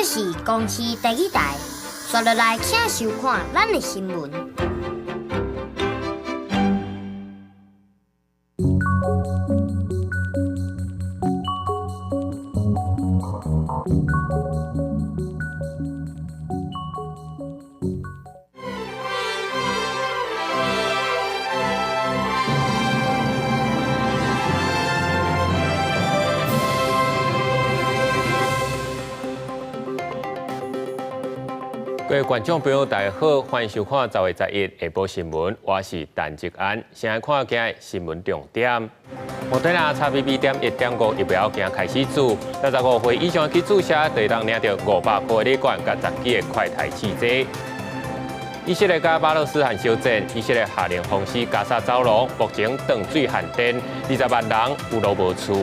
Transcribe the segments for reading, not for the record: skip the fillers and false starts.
这是公视第一台，刷落来请收看咱的新闻。各位观众朋友，大家好，欢迎收看10月11下晡新闻，我是陈吉安。先来看今日新闻重点。莫德纳 XBB.1.5 疫苗今开始做，65岁以上去注射，就当领到500块的礼券，甲10支的快台试剂。以色列甲巴勒斯坦小战，以色列下令封死加沙走廊，目前断水限电，20万人有路无厝。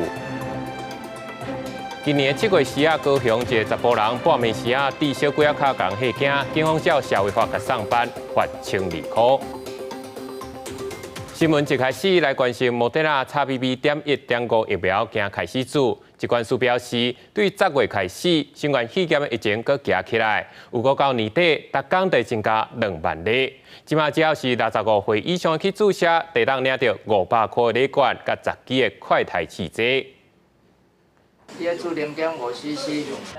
今年7月4日，高雄一个查甫人半暝时啊，滴小几啊卡共吓惊，警方照社会法甲上班，罚1200块。新闻一开始来关心莫德纳 XBB.1.5 疫苗今开始做，疾管署表示，对10月开始，新冠肺炎疫情搁加起来，有估到年底，每天得增加2万例。即马只要是65岁以上去注射，得当领到500块礼券，甲10支的快台试剂。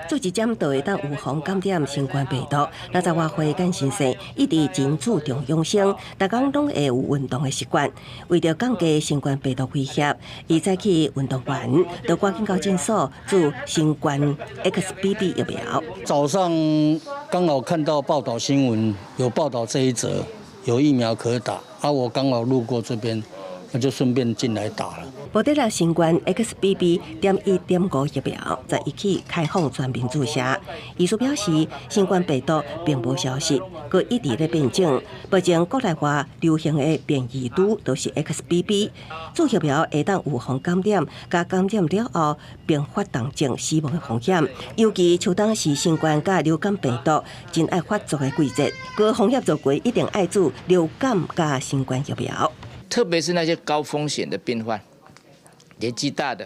做一针就会当预防感染新冠病毒。60外岁干先生一直真注重养生，逐工拢会有运动的习惯。为着降低新冠病毒威胁，伊早起运动完，就赶紧到诊所做新冠 XBB 疫苗。早上刚好看到报道新闻，有报道这一则，有疫苗可打，我刚好路过这边，那就顺便进来打了。莫德纳新冠 XBB.1.5 疫苗在1起开放全民注射。医师表示，新冠病毒并无消息，佮一直咧变种。目前国内外流行的变异株都是 XBB。注疫苗会当预防感染，甲感染了后并发重症死亡的风险。尤其秋冬是新冠甲流感病毒真爱发作的季节，各行业做过一定爱注流感甲新冠疫苗。特别是那些高风险的病患。年纪大的，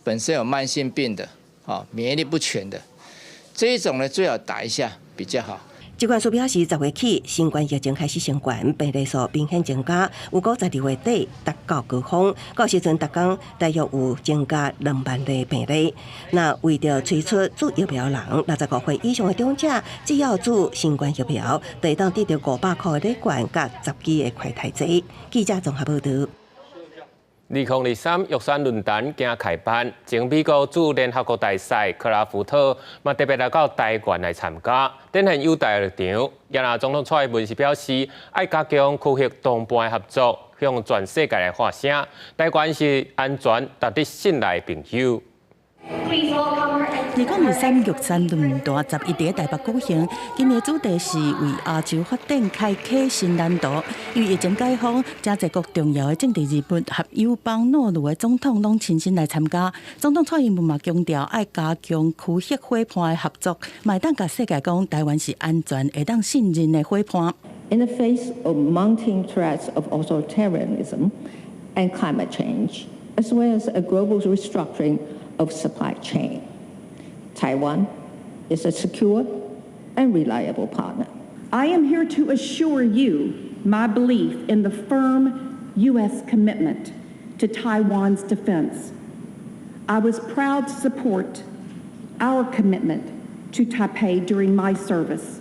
本身有慢性病的，免疫力不全的，这一种呢最好打一下比较好。疾管署表示，10月起，新冠疫情开始升悬，病例数明显增加。有估12月底达到高峰，到时阵，逐工大约有增加2万例病例。那为着推出注疫苗人，65岁以上的长者，只要注新冠疫苗，就会当得到500块的礼券，甲10支的快台剂。记者综合报道。2023玉山论坛今开办，前美国驻联合国大使克拉夫特嘛特别来到台湾来参加，展现友台立场。也那总统蔡文是表示，爱加强区域同伴合作，向全世界来发声，台湾是安全、值得信赖的朋友。2023玉山论坛11在台北举行，今年主题是为亚洲发展开启新蓝图。因为疫情解封，真侪国重要的政治人物、和友邦诺鲁的总统拢亲身来参加。总统蔡英文嘛强调，爱加强区域伙伴的合作，嘛会当甲世界讲台湾是安全、会当信任的伙伴。In the face of mounting threats of authoritarianism and climate change, as well as a global restructuring of supply chain, Taiwan is a secure and reliable partner. I am here to assure you my belief in the firm U.S. commitment to Taiwan's defense. I was proud to support our commitment to Taipei during my service.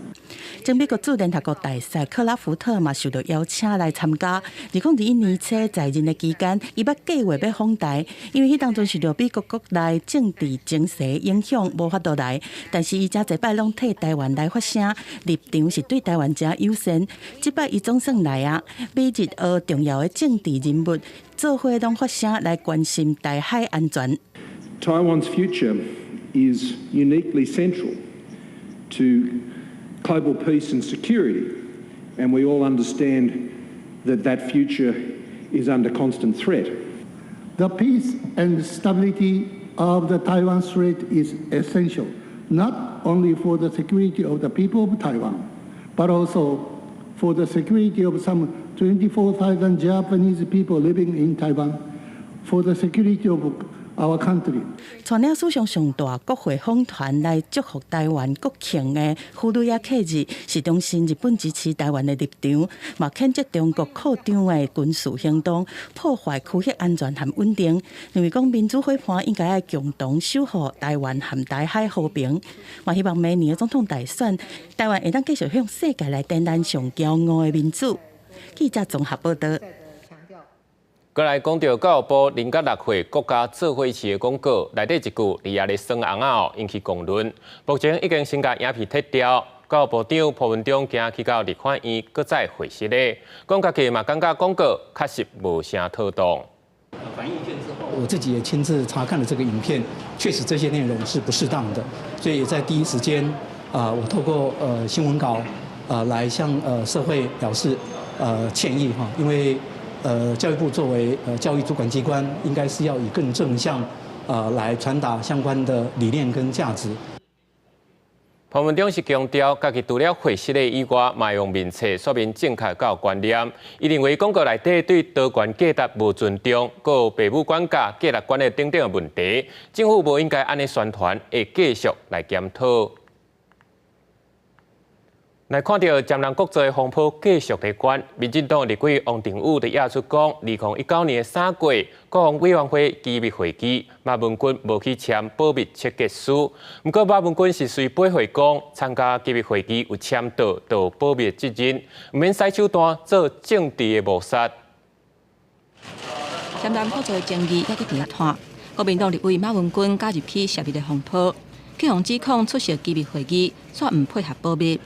前美国驻联合国大使克拉夫特嘛受到邀请来参加。2021年初在任的期间，伊捌计划要访台，因为迄当阵受到美国国内政治情势影响，无法度来。但是伊真侪摆拢替台湾来发声，立场是对台湾真友善。即摆伊总算来啊，美日俄重要的政治人物做伙拢发声来关心台海安全。Taiwan's future is uniquely central to global peace and security, and we all understand that that future is under constant threat. The peace and stability of the Taiwan Strait is essential, not only for the security of the people of Taiwan, but also for the security of some 24,000 Japanese people living in Taiwan, for the security of our country. 传领史上上大国会访团来祝福台湾国庆的弗鲁亚克日，是重申日本支持台湾的立场，嘛谴责中国扩张的军事行动，破坏区域安全和稳定。认为讲民主伙伴应该要共同守护台湾和台海和平，嘛希望明年的总统大选，台湾会当继续向世界来展览上骄傲的民主。记者综合报道。过来讲到教育部零甲6岁国家智慧市的广告，内底一句“你也咧耍红啊”引起公论。目前已经先甲影片撤掉。教育部长朴文忠今去到立法院，搁再会实咧，讲家己嘛感觉广告确实无啥妥当。反映意见之后，我自己也亲自查看了这个影片，确实这些内容是不适当的，所以也在第一时间，我透过新闻稿，来向社会表示歉意哈，因为。教育部作为教育主管机关，应该是要以更正向来传达相关的理念跟价值。朴文忠是强调，家己除了会实的以外，嘛用面册说明正确教育观念。伊认为广告内底对多元价值无尊重，还有父母管教、价值观的等等的问题，政府无应该安尼宣传，会继续来检讨。来看到江南国际的风波继续在关，民进党立委王定宇在亚出讲，2019年3月，国防委员会机密会议，马文君无去签保密切结书。不过马文君是随背回讲，参加机密会议有签到保密责任，唔免使手段做政治的谋杀。江南国际的争议还佫伫咧拖，国民党立委马文君加入去涉密的风波，去互指控出席机密会议，却唔配合保密。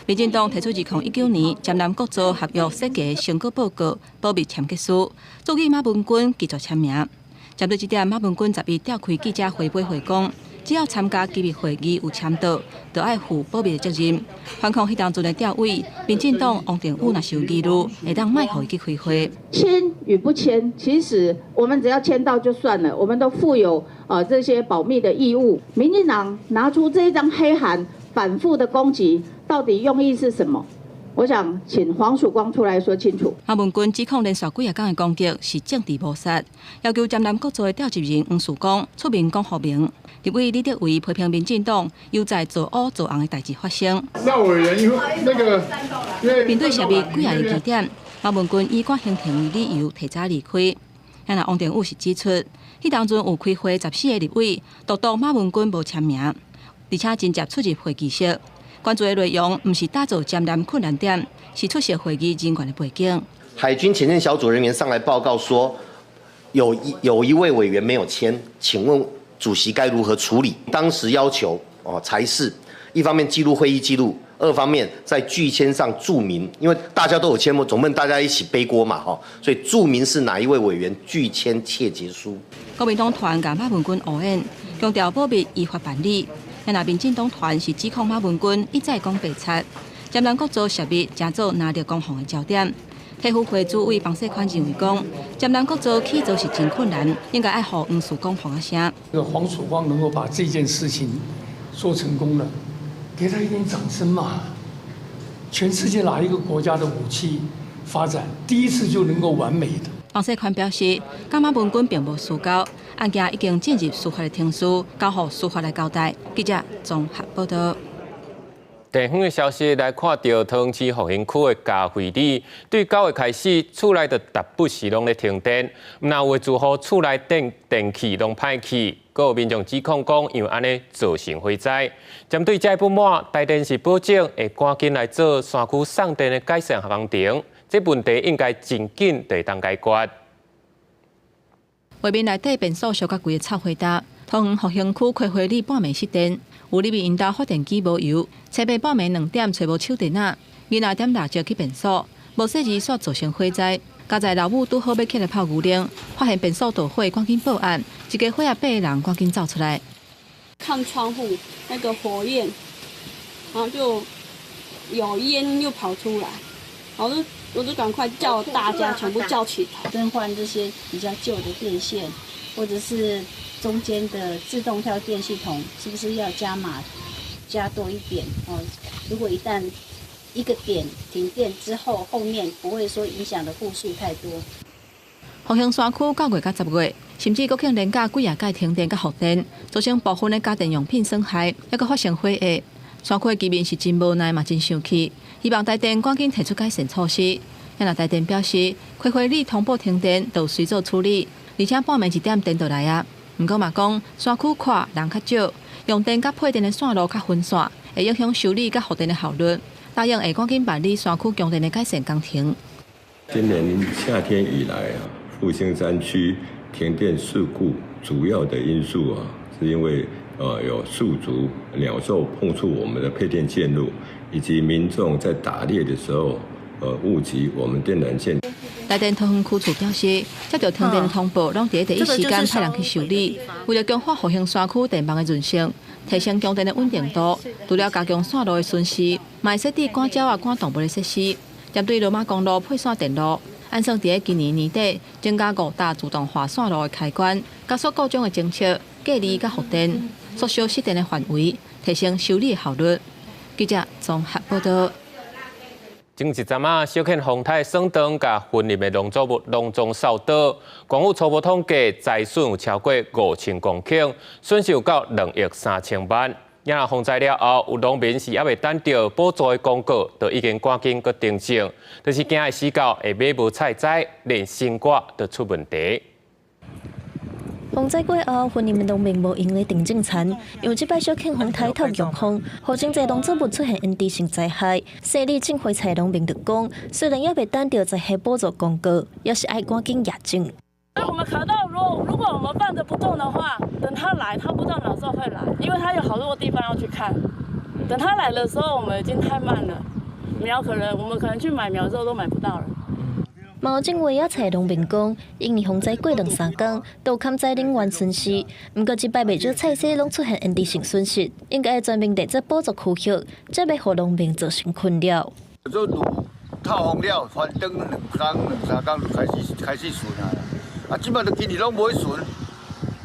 民进党提出2019年江南国造合约设计成果报告保密签结书，助记马文君继续签名。针对这点，马文君11召开记者会回讲，只要参加机密会议有签到，就要负保密的责任。反抗迄当阵的调委，民进党王定宇若是有疑虑，会当卖互伊去开会。签与不签，其实我们只要签到就算了，我们都负有这些保密的义务。民进党拿出这一张黑函，反复的攻击。到底用意是什么？我想请黄曙光出来说清楚。马文君指控连续几日讲的攻击是政治谋杀，要求江南国造的调集人黄曙光出面讲说明。立委李德维批评民进党又在做乌做红的代志发生。那委员因为面对涉密几日的疑点，马文君以赶行程为理由提早离开。然而王定宇是指出，迄当阵有开会14个立委，独独马文君无签名，而且真接出入会议室。关注的内容不是打造江南困难点，是出席会议人员的背景。海军前线小组人员上来报告说，有一位委员没有签，请问主席该如何处理？当时要求裁示，一方面记录会议记录，二方面在拒签上注明，因为大家都有签，总不能大家一起背锅嘛所以注明是哪一位委员拒签切结书。国民党团甲马文君乌烟，强调保密依法办理。那民进党团是指控马文君一再讲白贼，江南国造涉密真做拿着攻防的焦点。体育会主委房世宽认为讲，江南国造起造是真困难，应该爱互黄曙光发声。黄曙光能够把这件事情做成功了，给他一点掌声嘛！全世界哪一个国家的武器发展第一次就能够完美的？房世宽表示，甲马文君并无私交。案件已经进入司法的庭书，交予司法来交代。记者综合报道。地方的消息来看到，桃园市复兴区的嘉惠里，对9月开始，厝内的大不时拢咧停电，那有住户厝内电器拢歹去，阁有民众指控讲，因为安尼造成火灾。针对这不满，台电是保证会赶紧来做山区送电的改善工程，这问题应该真紧就会当解决。外面内底变数小甲贵的臭火搭，桃园复兴区开会里半暝失电，有里面因家发电机无油，车备半暝2点找无手电仔，囡仔点蜡烛去变数，无细字煞造成火灾。加在老母拄好要起来泡牛奶，发现变数导火，赶紧报案，一个火压8个人赶紧走出来。看窗户那个火焰，然后就有烟又跑出来，然后我就赶快叫大家全部叫起来，更换这些比较旧的电线，或者是中间的自动跳电系统，是不是要加码加多一点哦？如果一旦一个点停电之后，后面不会说影响的户数太多。复兴山区9月到10月，甚至国庆连假几夜届停电甲复电，造成部分的家电用品损害，还佫发生火灾。山区的居民是真无奈嘛，真生气，希望台电赶紧提出改善措施。也若台电表示，开会里通报停电，就随做处理，而且半暝1点电就来啊。不过嘛讲，山区宽人较少，用电甲配电的线路较分散，会影响修理甲复电的效率。答应会赶紧办理山区供电的改善工程。今年夏天以来啊，复兴山区停电事故主要的因素啊，是因为有宿主、鸟兽碰触我们的配电线路，以及民众在打猎的时候误击我们电缆线。台电桃园区处表示，接到停电通报，拢伫第一时间派人去修理。为了强化复兴山区电网的韧性，提升供电的稳定度，除了加强线路的巡视，嘛设置赶鸟啊、赶动物的设施。针对罗马公路配线电路，按算伫今年年底增加5大自动化线路的开关，加速各种的侦测、隔离甲复电，缩小失电的范围，提升修理的效率。记者综合报道。前一阵啊，小犬风台算灯甲分林的农作物隆重扫倒，官府初步统计财损有超过5000公顷，损失有到2亿3000万。也若风灾了后，有农民是还未等到补助的公告，就已经赶紧去订正，就是惊的死狗会买无菜栽，连生果都出问题。风灾过后，分林的农民无用的订正田，因为这摆小犬风台透强风，后真侪农作物出现因地性灾害。设立种花菜农民就讲，虽然还未等到灾害补助公告，也是爱赶紧验证。我们卡到，如果我们放着不动的话，等他来，他不知道哪时候会来，因为他有好多地方要去看。等他来的时候，我们已经太慢了，苗我们可能去买苗之后都买不到了。毛种花野菜农民讲，因为风灾过2-3天，都砍栽能源损失。不过，这摆袂少菜色拢出现因地性损失，应该会全面地做补助区域，这要互农民造成困扰。做透风了，翻灯2天、2、3天就开始顺啊。啊，即摆都今年拢无顺，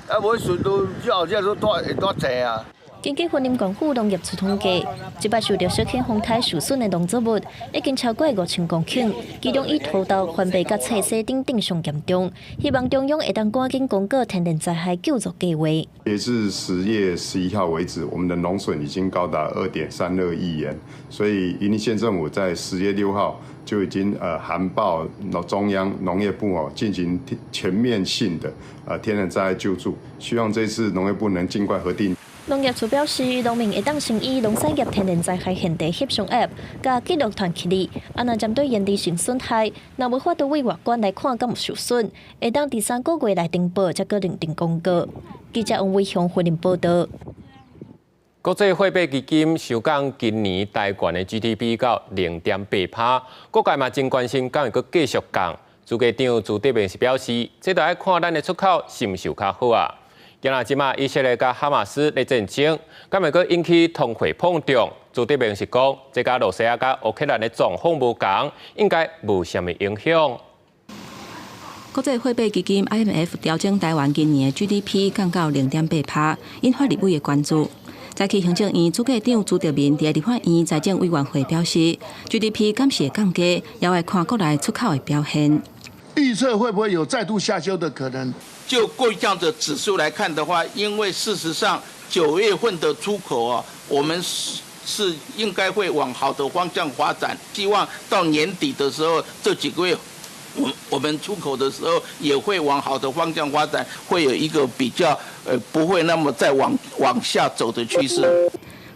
啊无顺都之后只都会多济啊。根据分林县府农业处统计，这摆受到小犬风台受损的农作物已经超过5000公顷，其中以土豆、番麦甲菜色等上严重。希望中央会当赶紧公告天然灾害救助计划。截至10月11号为止，我们的农损已经高达2.32亿元，所以云林县政府在10月6号就已经函报中央农业部进行全面性的天然灾害救助，希望这次农业部能尽快核定。农业处表示，农民会当先以农产业天然灾害现地翕相 App 加记录团起嚟，若针对因地性损害，若无法度为外观来看敢有受损，会当第3个月来登报，才个认定公告。记者王伟雄回应报道。国际货币基金收讲今年台湾的 GDP 到0.8%，各界嘛真关心，敢会阁继续降。主计长朱德明是表示，这就要看咱的出口是毋是有较好啊。今仔即马以色列甲哈马斯咧战争，敢会阁引起通货膨胀？朱德明是讲，这甲罗西亚甲乌克兰的状况无同，应该无啥物影响。国际货币基金 IMF 调整台湾今年的 GDP 降到0.8%，引发立委的关注。在去行政院主计长朱德明伫立法院财政委员会表示 ，GDP 敢是会降低，也要看国内出口的表现。预测会不会有再度下修的可能？就各项的指数来看的话，因为事实上9月份的出口啊，我们是应该会往好的方向发展。希望到年底的时候，这几个月我们出口的时候也会往好的方向发展，会有一个比较不会那么再往下走的趋势。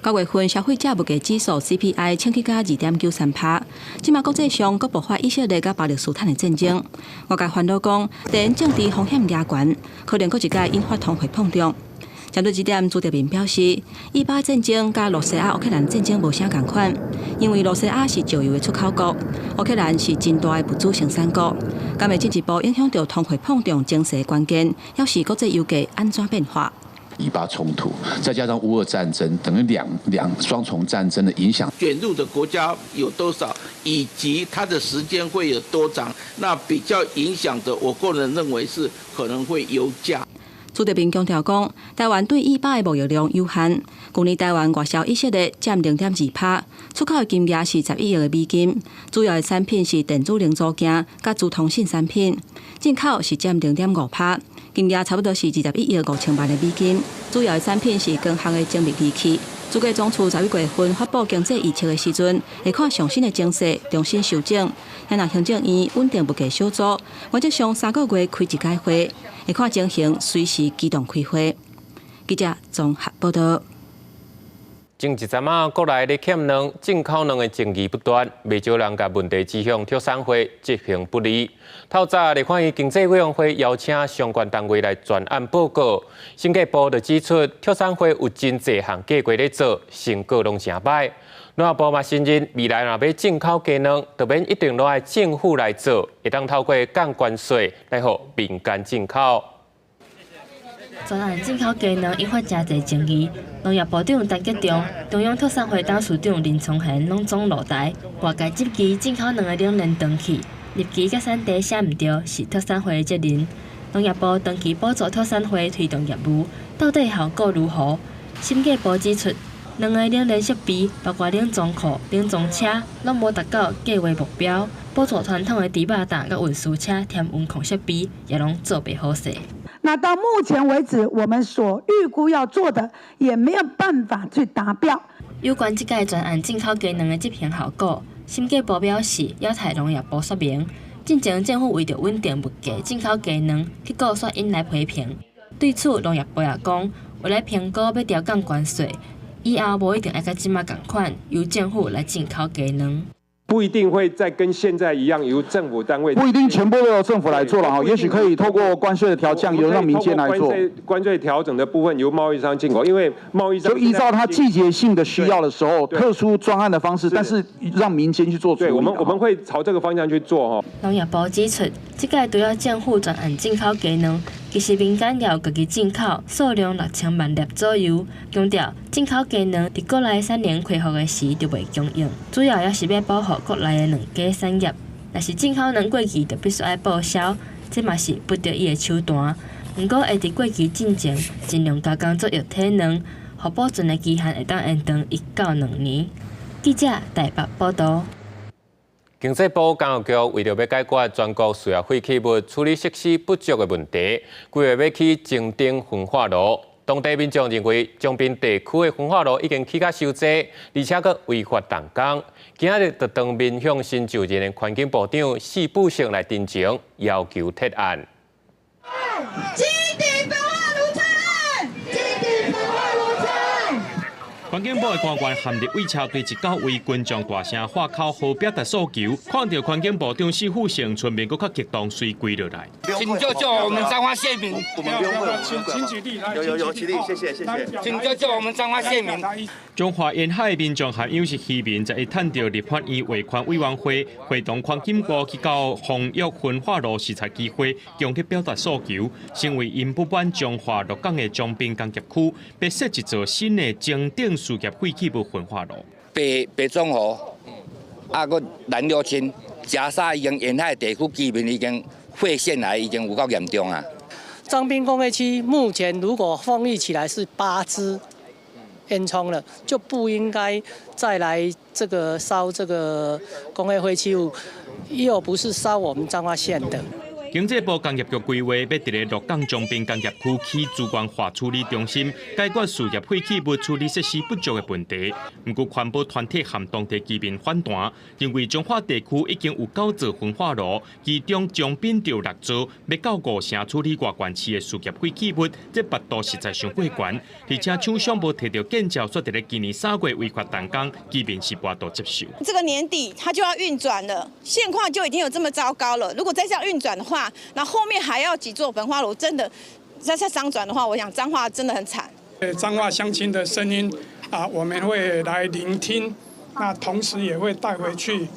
9月份消费者物价指数 CPI 升起到2.93%。即马国际上各爆发以色列甲巴勒斯坦的战争，外界烦恼讲，地缘政治风险加悬，可能阁一届引发通货膨胀。针对这点，朱德明表示，以巴战争甲罗西亚、乌克兰战争无啥共款，因为罗西亚是石油的出口国，乌克兰是真大的物资生产国，敢会进一步影响到通货膨胀情势关键，要是国际油价安怎变化。以巴冲突，再加上乌俄战争，等于两双重战争的影响，卷入的国家有多少，以及它的时间会有多长，那比较影响的，我个人认为是可能会油价。朱德斌强调讲，台湾对伊巴的贸易量有限，去年台湾外销以色列占0.2%，出口的金额是11亿美金，主要的产品是电子零组件甲资通信产品，进口是占0.5%，金额差不多是21亿5千万的美金，主要的产品是光学的精密仪器。主计总处11月份发布经济预测的时阵，会看上新的情势重新修正。咱若行政院稳定物价小组，原则上3个月开一届会，会看情形随时机动开会。记者综合报道。前一阵啊，国内咧欠粮、进口粮的争议不断，未少人甲问题指向畜产会执行不力。透早立法院经济委员会邀请相关单位来专案报告，审计部就指出，畜产会有真侪项计划咧做，成果拢真歹。农业部嘛承认，未来若要进口鸡卵，就免一定落爱政府来做，会当透过降关税来互民间进口。专案进口鸡卵引发真侪争议，农业部长陈吉仲、中央畜产会董事长林聪贤拢总落台，外界质疑进口卵的两年长期，入期甲产地写唔对是畜产会的责任。农业部长期补助畜产会推动业务，到底效果如何？审计部指出，两个冷链设备，包括冷藏库、冷藏车，拢无达到计划目标。补助传统的猪肉担甲运输车添温控设备，也拢做袂好势。那到目前为止，我们所预估要做的也没有办法去达标。有关这届专案进口鸡卵的执行效果，审计部表示要替农业部说明。进前政府为着稳定物价进口鸡卵，结果煞引来批评。对此，农业部也讲，为了评估要调降关税，以后无一定要甲即马同款，由政府来进口鸡卵。不一定会再跟现在一样由政府单位，不一定全部都由政府来做了哈，也许可以透过关税的调降，由让民间来做。关税调整的部分由贸易商进口，因为贸易商就依照它季节性的需要的时候，特殊专案的方式，但是让民间去做处理。对，我们会朝这个方向去做哈。农业部指出，这届除了政府专案进口鸡卵，其实民间也有家己进口，数量6000万粒左右。强调进口鸡卵伫国内产能恢复的时就袂供应，主要也是要保护国内的卵鸡产业。若是进口卵过期，就必须要报销，这嘛是不得已的手段。不过会伫过期进前，尽量加工作液体卵，互保存的期限会当延长1到2年。记者台北报道。经济部教育局为了要解决全国需要废弃物处理设施不足的问题，规划要去增订焚化炉。当地民众认为，江滨地区的焚化炉已经起甲收窄，而且佫违法动工。今日就当面向新就任的环境部长施富成来陈情，要求撤案。环境部的官员含立委车队一到为群众大声喊口，好表达诉求。看到环境部长施富成出面，佫较激动，随跪落来。请救救我们彰化县民！请起立，有起立，谢谢。请救救我们彰化县民！中华沿海的民众含有是渔民，在探到立法院维权委员会会同环境部去到防疫焚化炉视察机会，强烈表达诉求，成为因不满彰化鹿港的江滨工业区被设一座新的增订事业废弃物焚化炉。白中河，个燃料轻，加沙已经沿海地区居民已经肺腺癌已经有够严重啊！彰滨工业区目前如果封闭起来是8支烟囱了，就不应该再来这个烧这个工业废弃物，又不是烧我们彰化县的。经济部工业局规划要伫咧鹿港江滨工业区起资源化处理中心，解决事业废弃物处理设施不足的问题。不过，环保团体和当地居民反弹，认为彰化地区已经有9座焚化炉，其中江滨就6座，要到5成处理外县市的事业废弃物，这密度实在上过悬。而且厂商无摕到建造，说伫咧今年3月违法动工，居民是无度接受。这个年底它就要运转了，现况就已经有这么糟糕了，如果再这样运转的话，那后面还要几座焚化炉，真的再商转的话，我想彰化真的很惨。彰化乡亲的声音啊，我们会来聆听，那同时也会带回去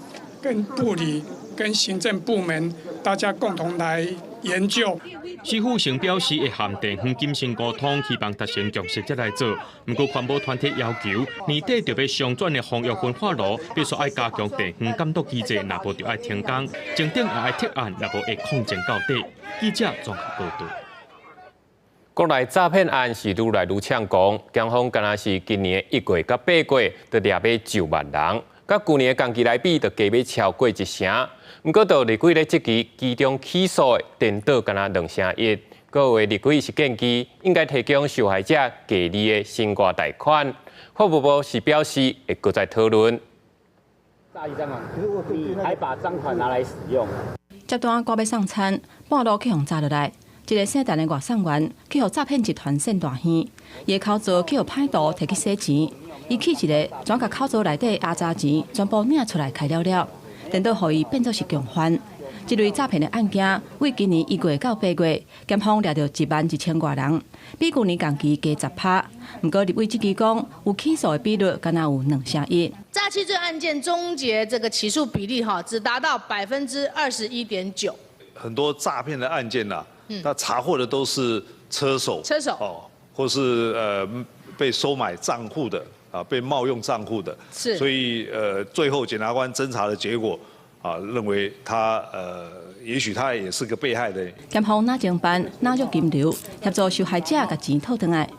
跟部里、跟行政部门大家共同来研究。施富成表示会和地方进行沟通，希望达成共识才来做。不过环保团体要求年底就要商转的防疫焚化炉，必须要加强地方监督机制，若无就要停工，正定也要撤案，若无会抗争到底。记者综合报道。国内诈骗案是愈来愈猖狂，警方敢若是今年1月到8月，就掠买9万人，甲去年同期来比，就加买超过1成。不过，到立委咧即期其中起诉的颠倒敢若2成1，各位立委是建议应该提供受害者家己的身挂贷款。法务部是表示会搁再讨论。大一张啊，可是你还把赃款拿来使用。接单赶要送餐，半路去互抓落来。一个姓陈的外送员去互诈骗集团献大耳，伊的口座去互歹徒摕去洗钱，伊去一个转甲口座内底压榨钱全部领出来开了了，颠倒互伊变作是共犯。这类诈骗的案件，为今年1月到8月，检方抓到11000多人，比去年同期加10%。不过立委这期讲，有起诉的比率敢若有2成1。诈欺罪案件终结这个起诉比例只达到21.9%。很多诈骗的案件他查获的都是车手或是被收买账户的被冒用账户的，所以最后检察官侦查的结果认为他也许他也是个被害人。检方哪侦办哪入金流，协助受害者把钱讨回来。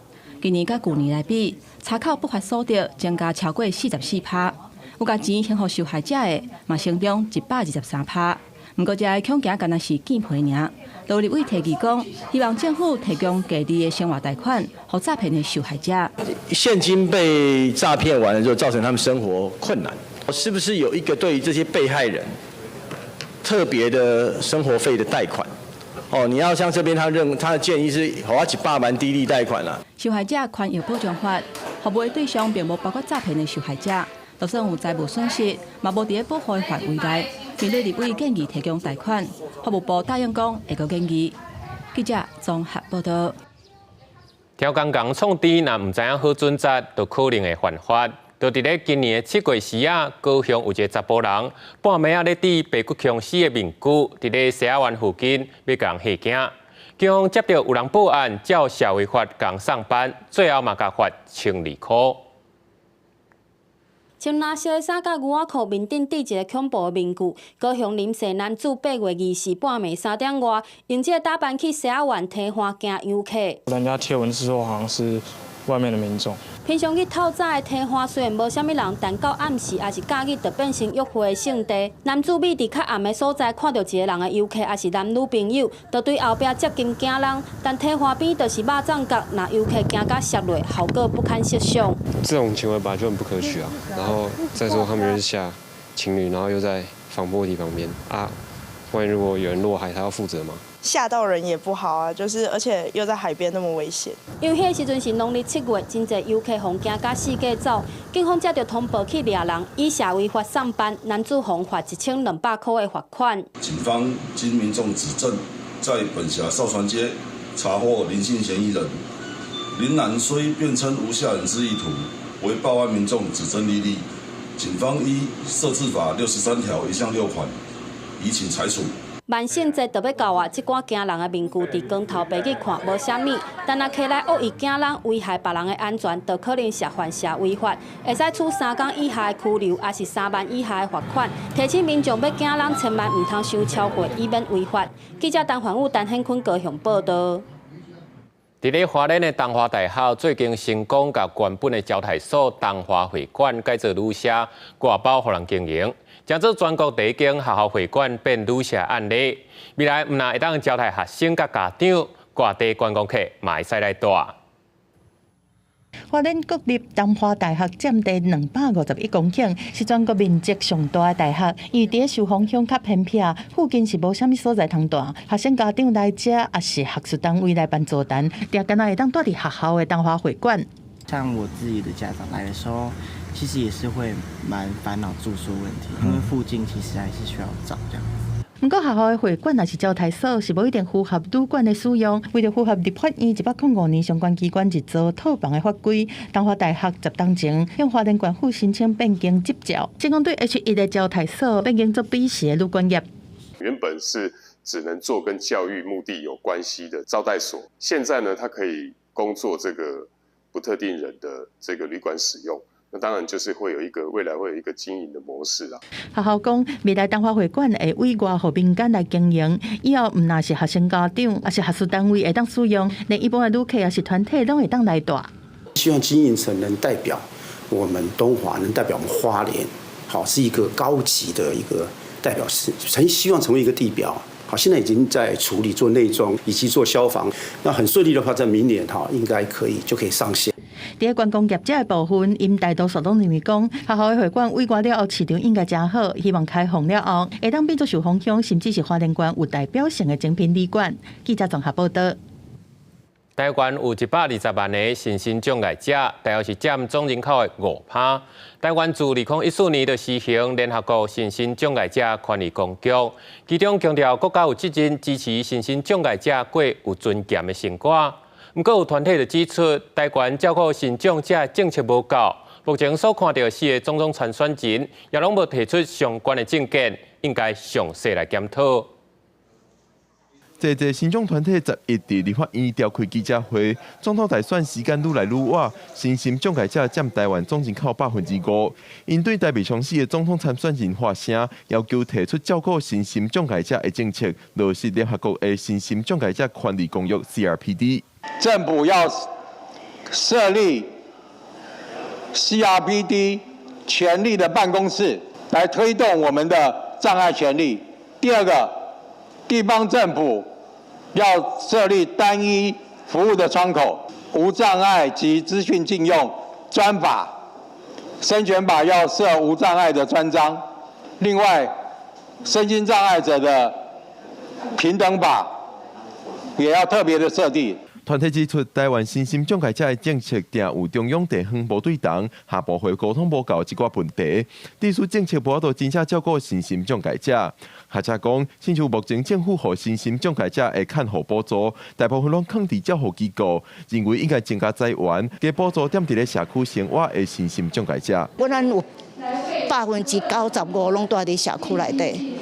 今年甲去年来比，查扣不法所得增加超过44%，有甲钱还予受害者的嘛成长123%。不过，这个恐惊敢若是见皮尔。道立委提议讲，希望政府提供家己的生活贷款，予诈骗的受害者。现金被诈骗完了之后，造成他们生活困难，是不是有一个对于这些被害人特别的生活费的贷款？你要像这边他的建议是，予我100万低利贷款啦。受害者权益保障法服务的对象并无包括诈骗的受害者，就算有财务损失，嘛无伫咧保护的范围内。面对立委建议提供贷款，法务部答应讲会个建议。记者综合报道。超工创治若唔知影好准则，就可能会犯法。就伫咧今年7月时高雄有一个查甫人，半暝咧伫白骨腔死的民居，伫咧西雅湾附近要甲人吓惊。警方接到有人报案，照社会法共上班，最后嘛甲罚1200块。穿蓝色的衫甲牛仔裤面顶缀一个恐怖的面具，高雄林姓男子8月20日半暝3点外，用这个打扮去西雅湾提花行游客。人家贴文是说好像是外面的民众。平常去透早的提花虽然无啥物人，但到暗时也是假日就变成约会的圣地。男子美伫较暗的所在看到一个人的游客，也是男女朋友，就对后壁接近惊人，但提花边就是肉粽角，那游客惊甲摔落，后果不堪设想。这种行为本来就很不可取啊，然后再说他们就是下情侣，然后又在防波堤旁边万一如果有人落海，他要负责吗？吓到人也不好啊，而且又在海边那么危险。因为迄时阵是农历7月，真侪游客互惊甲四界走，警方接到通报去抓人，以社会法上班，男子互罚1200块的罚款。警方经民众指证，在本辖哨船街查获林姓嫌疑人。林男虽辩称无吓人之意图，为报案民众指证立例。警方依设置法63条1项6款，移请裁处。万圣节特别到这款惊人的面具伫光头白去看无啥物，但若摕来恶意惊人、危害别人的安全，就可能涉犯社违法，会使处3天以下的拘留，也是3万以下的罚款。提醒民众要惊人，千万唔通收超过，以免违法。记者陈焕武、陈显坤高雄报道。伫咧花莲的东华大学最近成功甲原本的招待所东华会馆改做旅社，挂包互人经营，将做全国第一间学校会馆变旅社案例。未来唔但会当招待学生甲家长，各地观光客嘛会使来住。花莲国立东华大学占地251公顷，是全国面积上大的大学。因伫受风乡较偏僻，附近是无啥物所在通住，学生家长来遮也是学术单位来办座谈，定敢若会当住伫学校的东华会馆。像我自己的家长来的时候，其实也是会蛮烦恼住宿问题，因为附近其实还是需要找这样。不过学校的会馆也是招待所，是无一定符合旅馆的使用。为了符合立法院105年相关机关一组套房的法规，东华大学10当前向花莲县府申请变更执照，成功对 H1的招待所变更做B型的旅馆业。原本是只能做跟教育目的有关系的招待所，现在呢，它可以供作这个不特定人的这个旅馆使用。那当然就是未来会有一个经营的模式啦。学校讲，未来东华会馆会委外给民间来经营，以后唔那是学生家长，也是学术单位会当使用，连一般的旅客也是团体拢会当来带。希望经营层能代表我们东华，能代表我们花莲，好是一个高级的一个代表，是很希望成为一个地标。好，现在已经在处理做内装以及做消防，那很顺利的话，在明年应该就可以上线。在观光业者的部分，因大多数拢认为讲，学校的会馆委外了后，市场应该真好，希望开放了后，会当变作受芳香，甚至是花莲县有代表性的精品旅馆。记者综合报道。台湾有120万个新兴障碍者，大约是占总人口的5%。台湾自2014年就实行联合国新兴障碍者权利公约，其中强调国家有责任支持新兴障碍者过有尊严的生活。不过有团体就指出，台湾照顾新障者政策无够，目前所看到的4个总统参选人也拢无提出相关的政见，应该详细来检讨。这新疆团体11伫立法院召开记者会，总统大选时间愈来愈晚，新兴障碍者占台湾总人口5%。因对台北城市的总统参选人发声，要求提出照顾新兴障碍者的政策，落实联合国的新兴障碍者权利公约 CRPD。政府要设立 CRPD 权利的办公室，来推动我们的障碍权利。第二个，地方政府要设立单一服务的窗口，无障碍及资讯禁用专法，身权法要设无障碍的专章。另外，身心障碍者的平等法也要特别的设定。团体指出，台湾新兴障碍者的政策定有中央地方无对等，下部会沟通无够一寡问题，地区政策无法度真正照顾新兴障碍者。学者讲，亲像目前政府予新兴障碍者的看护补助，大部分拢放伫照护机构，认为应该增加资源，加补助踮伫咧社区生活的新兴障碍者。咱有95%拢住伫社区内底。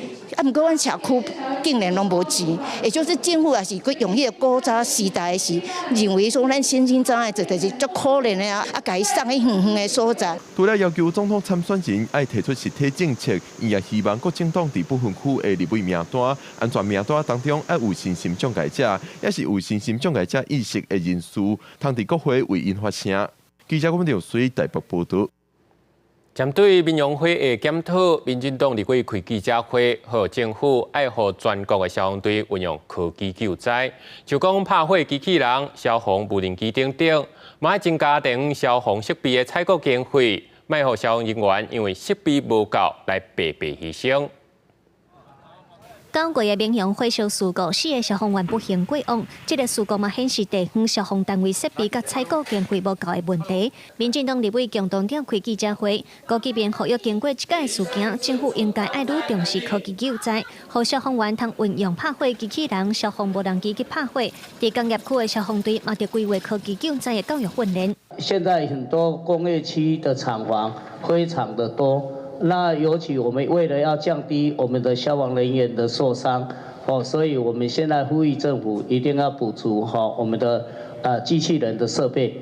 毋过，阮社区竟然拢无钱，也就是政府也是佮用迄个古早时代的时，认为说咱身心障碍者就是足可怜的啊，甲伊送去远远的所在。除了要求总统参选人爱提出实体政策，伊也希望各政党伫不分区的立委名单、安全名单当中爱有新兴障碍者，也是有新兴障碍者意识的人士，通伫国会为因发声。记者郭文水台北报道。针对民用会的检讨，民进党立委开记者会，和政府爱护全国的消防队运用科技救灾，就讲拍火机器人、消防无人机等等，嘛要增加电消防设备的采购经费，卖互消防人员因为设备无够来白白牺牲。港过的民用火烧事故，4个消防员不幸过往。这个事故嘛显示地方消防单位设备甲采购经费无够的问题。民进党立委共同召开记者会，高级边呼吁经过这个事件，政府应该爱愈重视科技救灾，让消防员通运用拍火机器人、消防无人机去拍火。在工业区的消防队嘛，得规划科技救灾的教育训练。现在很多工业区的厂房非常的多。那尤其我们为了要降低我们的消防人员的受伤，所以我们现在呼吁政府一定要补足我们的机器人的设备，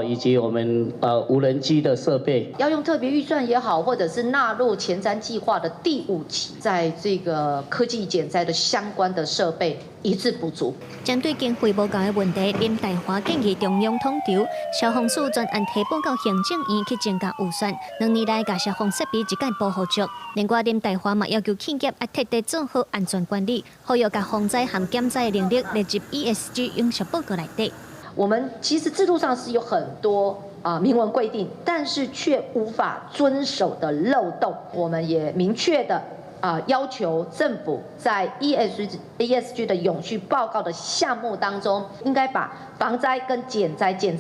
以及我们无人机的设备。要用特别预算也好，或者是纳入前瞻计划的第5期，在这个科技减灾的相关的设备一致补足。针对经费无够的问题，林大华建议中央统筹消防署专案提报到行政院去增加预算，2年内把消防设备一概保护足。另外，林大华嘛要求企业要彻底做好安全管理，呼吁把防灾和减灾的能力列入 ESG 永续报告内底。我们其实制度上是有很多明文规定，但是却无法遵守的漏洞，我们也明确的要求政府在 ESG 的永续报告的项目当中，应该把防灾跟减灾减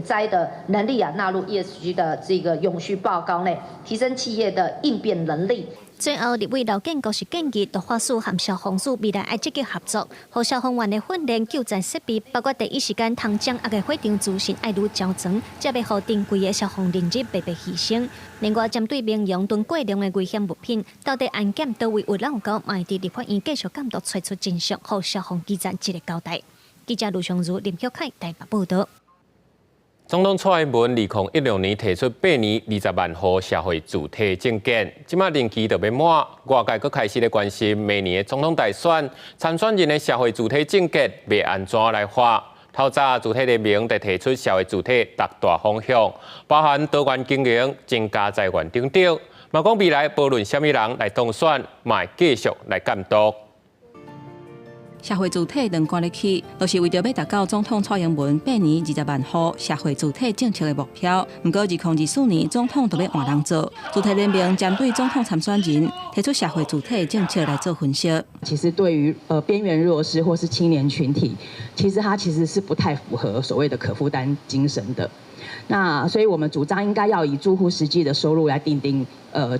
灾的能力纳入 ESG 的这个永续报告内，提升企业的应变能力。最后，立委刘建国是建议毒化署和消防署未来要积极合作，和消防员的训练救灾设备，包括第一时间通将个火场资讯爱愈较全，才袂互珍贵的消防人力白白牺牲。另外，针对民用囤过量的危险物品，到底安检到位有哪够，嘛会伫立法院继续监督，找出真相，互消防基层一个交代。记者卢尚如、林晓凯台北报道。总统蔡英文2016年提出8年20万户社会主体政见，即马任期就要满，外界佫开始咧关心明年的总统大选，参选人的社会主体政见要安怎来发？透早主体联盟就提出社会主体6大方向，包含多元经营、增加财源等等。嘛讲未来无论什么人来当选，嘛会继续来监督。社会主体两关日起，都是为着要达到总统蔡英文8年20万户社会主体政策的目标。不过，2024年总统就要换人做。主体联盟针对总统参选人提出社会主体政策来做分析。其实对于边缘弱势或是青年群体，其实是不太符合所谓的可负担精神的。那所以我们主张应该要以住户实际的收入来订定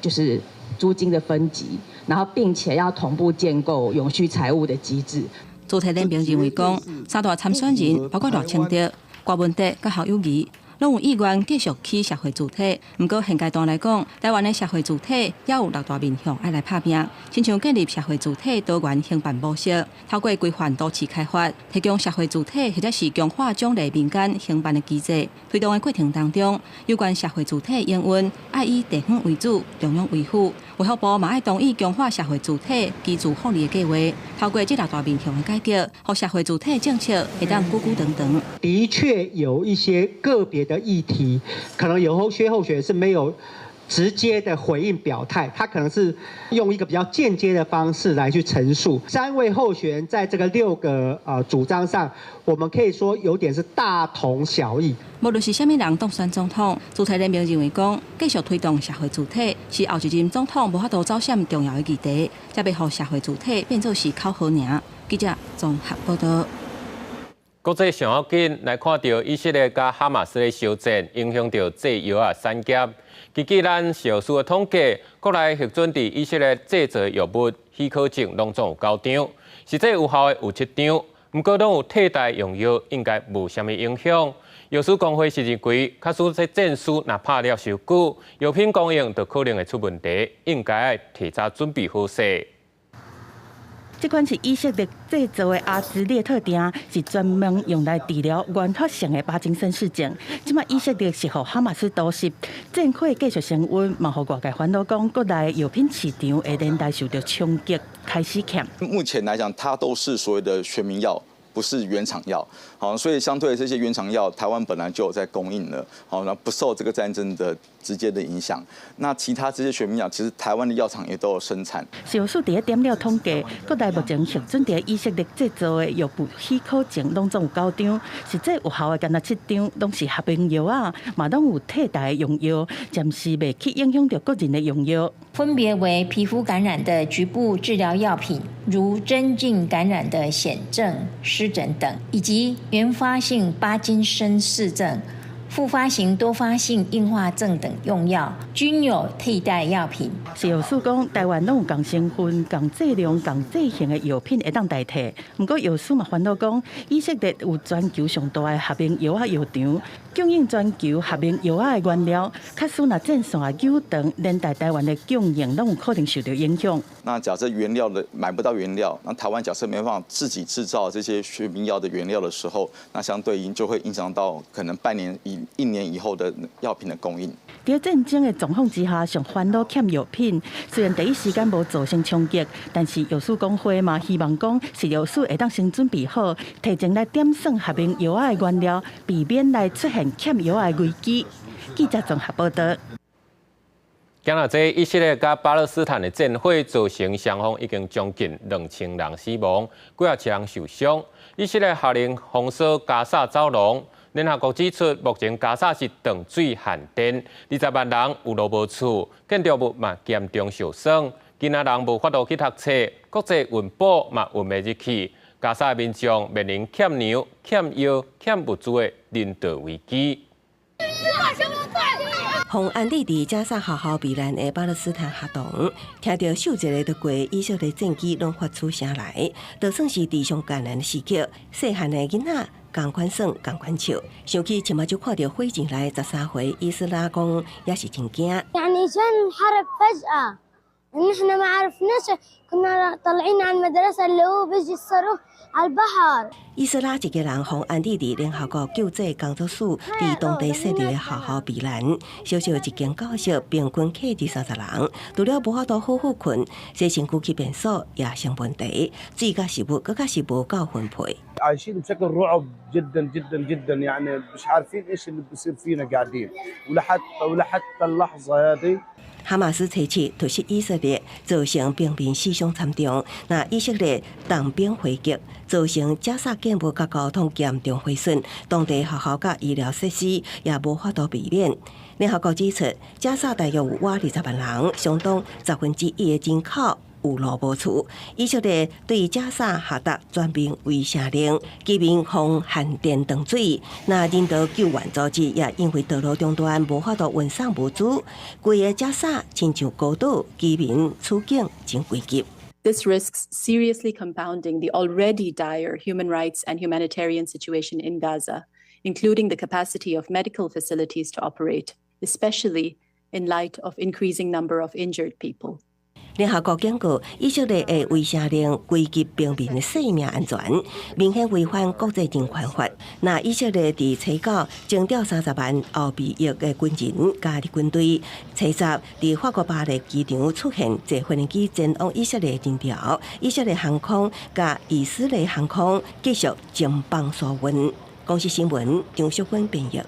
就是租金的分级，然后并且要同步建构永续财务的机制。主体联盟认为讲，3大参选人包括赖清德、郭文德甲侯友宜，拢有意愿继续起社会主体。不过现阶段来讲，台湾的社会主体也有6大面向要来拍拼，亲像建立社会主体多元兴办模式，透过规范都市开发，提供社会主体或者是强化奖励民间兴办的机制。推动的过程当中，有关社会主体营运要以地方为主，中央为辅。卫福部嘛爱同意强化社会主体居住福利的计划，透过这6大面向的改革，和社会主体政策会当久久长长。的确有一些个别的议题，可能有些候选人是没有直接的回应表态，他可能是用一个比较间接的方式来去陈述。3位候选人在这个6个主张上，我们可以说有点是大同小异。无论是虾米人当选总统，主体联盟认为讲，继续推动社会主体是后一任总统无法度走闪重要的议题，才袂互社会主体变作是口号尔。记者综合报道。国际上要紧来看到以色列甲哈马斯的相战，影响到制药啊产业。根据咱小数的统计，国内核准伫以色列制造药物许可证拢总有9张，实际有效的有7张，不过拢有替代用药，应该无虾米影响。药师工会是认为，假使这证书若拍了伤久，药品供应就可能会出问题，应该要提早准备好势。这款是以色列制造的阿兹列特定，是专门用来治疗原发性的帕金森氏症。即马以色列是互哈马斯毒袭，战火继续升温，嘛互外界烦恼讲，国内药品市场会连带受到冲击，开始欠。目前来讲，它都是所谓的学名药。不是原厂药，好，所以相对这些原厂药，台湾本来就有在供应了，好，那不受这个战争的直接的影响。那其他这些学名药，其实台湾的药厂也都有生产。小数第一点了统计，国内目前核准伫以色列制造的药物许可证拢总有9张，实际有效的干那7张，拢是合并药啊，嘛拢有替代的用药，暂时未去影响到个人的用药。分别为皮肤感染的局部治疗药品，如针菌感染的癣症、湿疹等，以及原发性帕金森氏症、复发型多发性硬化症等用药，均有替代药品。药师讲，台湾拢有共成分、共剂量、共剂型的药品会当代替。不过药师嘛烦恼讲，以色列有全球上大的合并药药场，供应全球合并药的原料，假使若战线久长，连带台湾的供应拢有可能受到影响。那假设原料的买不到原料，那台湾假设没办法自己制造这些学名药的原料的时候，那相对应就会影响到可能半年1年以后的药品的供应。在战争的状况之下，上烦恼欠药品，虽然第一时间无造成冲击，但是药师工会嘛希望讲，是药师会当先准备好，提前来点算合并药的原料，避免来出现欠药的危机。记者综合报道。今日这以色列甲巴勒斯坦的战火造成双方已经将近2000人死亡，几啊千人受伤。以色列下令封锁加沙走廊。联合国指出，目前加沙是断水限电，20万人有路无厝，建筑物嘛严重受伤，其他人无法度去读册，国际运补嘛运袂入去，加沙民众面临欠粮、欠药、欠物资的人道危机。从安地伫加沙好好避难的巴勒斯坦学童，听到数节个都过以色列战机拢发出声来，就算是地上感人的时刻，细汉的囡仔同款耍同款笑，想起前摆就看到火箭来13岁伊斯拉讲也是真惊。يعني كان حرب فجأة ان احنا ما عرفناش كنا طالعين على المدرسه اللي هو بيجي الصاروخ على البحر。伊斯拉一家人从安地伫联合国救济工作署伫当地设立的学校避难，小小一间教室平均客至30人，除了无法度好好困，洗身躯去便所也成问题，水甲食物更加是无够分配。 عايشين بشكل رعب جدا جدا جدا يعني مش عارفين ايش اللي بيصير فينا قاعدين ولحتى اللحظه هذه 哈马斯提起突袭以色列，造成平民死伤惨重。那以色列动兵回击，造成加沙建物甲交通严重毁损，当地学校甲医疗设施也无法度避免。联合国指出，加沙大约有20万人，相当1/10的人口。 有路无厝，以色列对加沙下达全面围城令，居民防限电断水。那人道救援组织也因为道路中断，无法度运送物资，规个加沙亲像孤岛，居民处境真危急。 This risks seriously compounding the already dire human rights and humanitarian situation in Gaza, including the capacity of medical facilities to operate, especially in light of increasing number of injured people. 联合国警告，以色列的围城令危及平民的生命安全，明显违反国际人权法。那以色列伫初九征调30万后备役的军人加入军队，初十伫法国巴黎机场出现坐飞机前往以色列的人潮，以色列航空甲以色列航空继续前方疏运。公司新闻张淑芬编译。